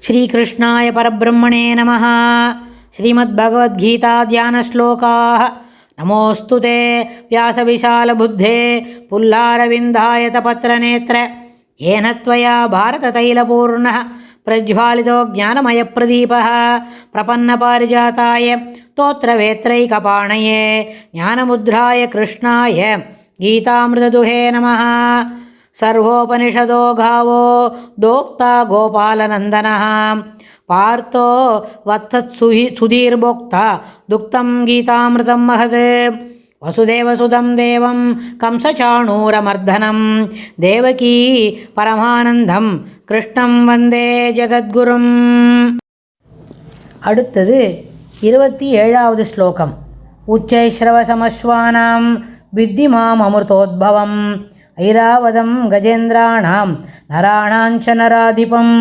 श्रीकृष्णाय परब्रह्मणे नमः। श्रीमद्भगवद्गीता ध्यानश्लोकाः। नमोऽस्तु ते व्यासविशालबुद्धे पुल्लारविन्दायतपत्रनेत्र येन त्वया भारततैलपूर्णः प्रज्वालितो ज्ञानमयप्रदीपः प्रपन्नपारिजाताय स्तोत्रवेत्रैकपाणये ज्ञानमुद्राय कृष्णाय गीतामृतदुहे नमः। सर्वोपनिषदो गावो दोक्ता गोपालनन्दनः पार्थो वत्सत्सुधीर्भोक्ता दुक्तं गीतामृतं महत्। वसुदेवसुतं देवं कंसचाणूरमर्दनं देवकी परमानन्दं कृष्णं वन्दे जगद्गुरुम्। அடுத்தது 27வது ஸ்லோகம். உச்சைஸ்ரவசமஸ்வானாம் வித்திமாம் அமிர்தோத்பவம் ஐராவதம் கஜேந்திராணாம் நராணாஞ்ச நராதிபம்.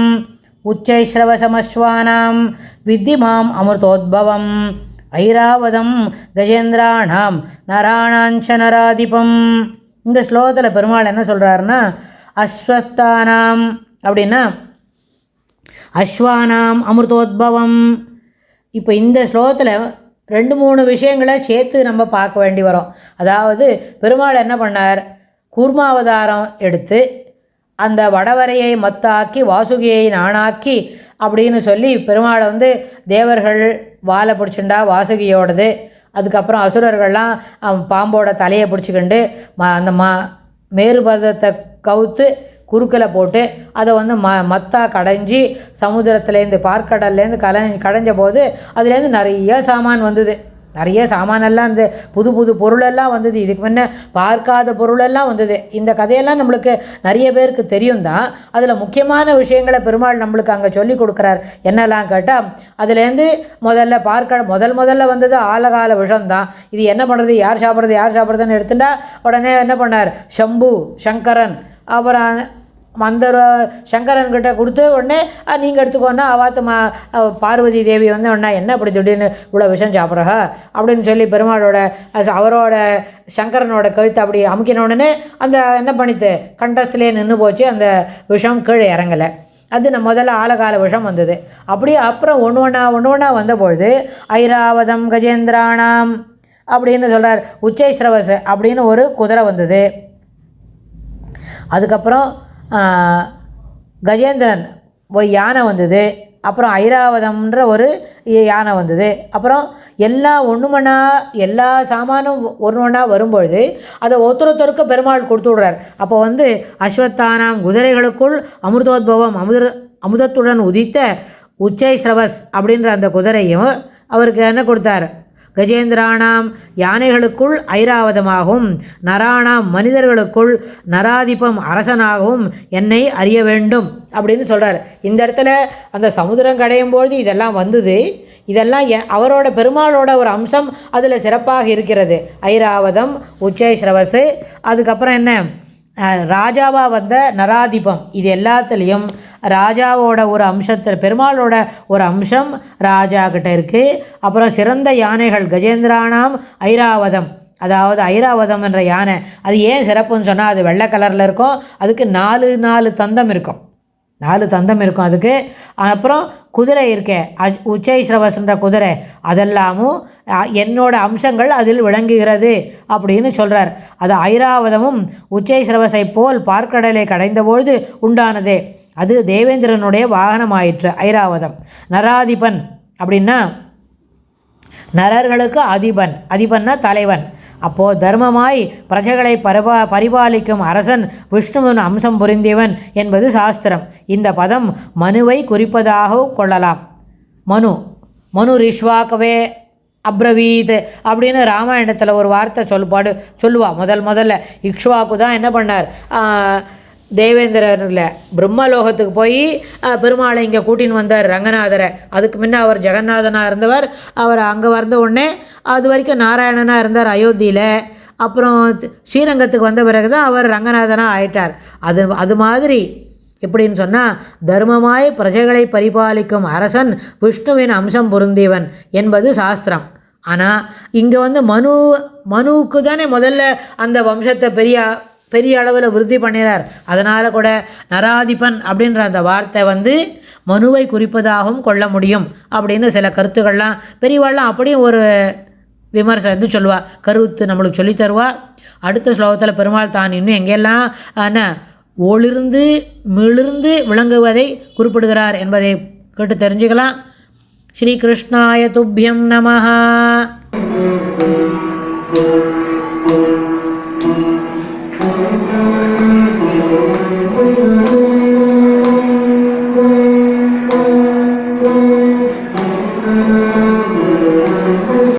உச்சைஸ்ரவசமஸ்வானாம் வித்திமாம் அமிர்தோத்பவம் ஐராவதம் கஜேந்திராணாம் நராணாஞ்ச நராதிபம். இந்த ஸ்லோகத்தில் பெருமாள் என்ன சொல்கிறாருன்னா, அஸ்வத்தானாம் அப்படின்னா அஸ்வானாம் அமிர்தோத்பவம். இப்போ இந்த ஸ்லோகத்தில் 2-3 விஷயங்களை சேர்த்து நம்ம பார்க்க வேண்டி வரும். அதாவது பெருமாள் என்ன பண்ணார், கூர்மாவதாரம் எடுத்து அந்த வடவரையை மத்தாக்கி வாசுகியை நாணாக்கி அப்படின்னு சொல்லி பெருமாளை தேவர்கள் வாழை பிடிச்சுண்டா வாசுகியோடது. அதுக்கப்புறம் அசுரர்கள்லாம் பாம்போட தலையை பிடிச்சிக்கிண்டு அந்த மேருபதத்தை கவுத்து குறுக்கில் போட்டு அதை மத்தா கடைஞ்சி சமுத்திரத்துலேருந்து பார்க்கடல்லேருந்து கடைஞ்ச போது அதுலேருந்து நிறைய சாமான் வந்தது. நிறைய சாமானெல்லாம் புது புது பொருளெல்லாம் வந்தது. இதுக்கு முன்னே பார்க்காத பொருளெல்லாம் வந்தது. இந்த கதையெல்லாம் நம்மளுக்கு நிறைய பேருக்கு தெரியும் தான். அதில் முக்கியமான விஷயங்களை பெருமாள் நம்மளுக்கு அங்கே சொல்லி கொடுக்குறார். என்னெல்லாம் கேட்டால், அதுலேருந்து முதல்ல வந்தது ஆலகால விஷம்தான். இது என்ன பண்ணுறது, யார் சாப்பிட்றதுன்னு எடுத்துட்டா உடனே என்ன பண்ணார், சங்கரன் அப்புறம் அந்த சங்கரன்கிட்ட கொடுத்து உடனே நீங்கள் எடுத்துக்கோன்னா அவாத்து பார்வதி தேவி உடனே என்ன அப்படி திடீர்னு இவ்வளோ விஷம் சாப்பிட்றா அப்படின்னு சொல்லி அவரோட சங்கரனோட கழுத்தை அப்படி அமுக்கின உடனே அந்த என்ன பண்ணித்து கண்டஸ்ட்லேயே நின்று போச்சு. அந்த விஷம் கீழே இறங்கலை. அது முதல்ல ஆலகால விஷம் வந்தது. அப்படியே அப்புறம் ஒன்று ஒன்றா வந்தபொழுது ஐராவதம் கஜேந்திராணாம் அப்படின்னு சொல்கிறார். உச்சைஸ்ரவச அப்படின்னு ஒரு குதிரை வந்தது. அதுக்கப்புறம் கஜேந்திரன் ஒரு யானை வந்தது. அப்புறம் ஐராவதம்ன்ற ஒரு யானை வந்தது. அப்புறம் எல்லா சாமானும் ஒன்றா வரும்பொழுது அதை ஒருத்தருக்கு பெருமாள் கொடுத்து விடுறார். அப்போ அஸ்வத்தானாம் குதிரைகளுக்குள் அமிர்தோத்பவம் அமுதத்துடன் உதித்த உச்சைஸ்ரவஸ் அப்படின்ற அந்த குதிரையும் அவருக்கு என்ன கொடுத்தார், கஜேந்திராணாம் யானைகளுக்குள் ஐராவதமாகவும் நராணாம் மனிதர்களுக்குள் நராதிபம் அரசனாகவும் என்னை அறிய வேண்டும் அப்படின்னு சொல்கிறார். இந்த இடத்துல அந்த சமுத்திரம் கடையும்போது இதெல்லாம் வந்தது. இதெல்லாம் அவரோட பெருமாளோட ஒரு அம்சம் அதில் சிறப்பாக இருக்கிறது. ஐராவதம், உச்சைஸ்ரவசு, அதுக்கப்புறம் என்ன ராஜாவாக வந்த நராதிபம். இது எல்லாத்துலேயும் ராஜாவோட ஒரு அம்சத்தில் பெருமாளோட ஒரு அம்சம் ராஜா கிட்ட இருக்குது. அப்புறம் சிறந்த யானைகள் கஜேந்திரானாம் ஐராவதம், அதாவது ஐராவதம் என்ற யானை அது ஏன் சிறப்புன்னு சொன்னால், அது வெள்ளை கலரில் இருக்கும். அதுக்கு 4 தந்தம் இருக்கும். 4 தந்தம் இருக்கும் அதுக்கு. அப்புறம் குதிரை இருக்கே உச்சைஸ்ரவஸ்ன்ற குதிரை, அதெல்லாமும் என்னோட அம்சங்கள் அதில் விளங்குகிறது அப்படின்னு சொல்கிறார். அது ஐராவதமும் உச்சைஸ்ரவசை போல் பார்க்கடலை கடைந்தபொழுது உண்டானதே. அது தேவேந்திரனுடைய வாகனமாயிற்று ஐராவதம். நராதிபன் அப்படின்னா நரர்களுக்கு அதிபன்னா தலைவன். அப்போது தர்மமாய் பிரஜைகளை பரிபாலிக்கும் அரசன் விஷ்ணுவின் அம்சம் புரிந்தவன் என்பது சாஸ்திரம். இந்த பதம் மனுவை குறிப்பதாக கொள்ளலாம். மனு ரிஷ்வாக்கவே அப்ரவீத் அப்படின்னு ராமாயணத்தில் ஒரு வார்த்தை சொல்லுவா. முதல்ல இக்ஷ்வாக்கு தான் என்ன பண்ணார், தேவேந்திரனில் பிரம்மலோகத்துக்கு போய் பெருமாளை இங்கே கூட்டின்னு வந்தார் ரங்கநாதரை. அதுக்கு முன்னே அவர் ஜெகநாதனாக இருந்தவர். அவர் அங்கே வந்த உடனே அது வரைக்கும் நாராயணனாக இருந்தார் அயோத்தியில். அப்புறம் ஸ்ரீரங்கத்துக்கு வந்த பிறகு தான் அவர் ரங்கநாதனாக ஆயிட்டார். அது மாதிரி எப்படின்னு சொன்னால், தர்மமாய் பிரஜைகளை பரிபாலிக்கும் அரசன் விஷ்ணுவின் அம்சம் பொருந்தியவன் என்பது சாஸ்திரம். ஆனால் இங்கே மனுவுக்கு தானே முதல்ல அந்த வம்சத்தை பெரிய அளவில் விருத்தி பண்ணினார். அதனால் கூட நராதிபன் அப்படின்ற அந்த வார்த்தை மனுவை குறிப்பதாகவும் கொள்ள முடியும் அப்படின்னு சில கருத்துக்கள்லாம் பெரியவாள்லாம் அப்படியும் ஒரு விமர்சனம் சொல்லுவா, கருத்து நம்மளுக்கு சொல்லி தருவா. அடுத்த ஸ்லோகத்தில் பெருமாள் தான் இன்னும் எங்கெல்லாம் ஒளிர்ந்து மிளிர்ந்து விளங்குவதை குறிப்பிடுகிறார் என்பதை கேட்டு தெரிஞ்சுக்கலாம். ஸ்ரீ கிருஷ்ணாய துப்யம் நமஹ. Thank you.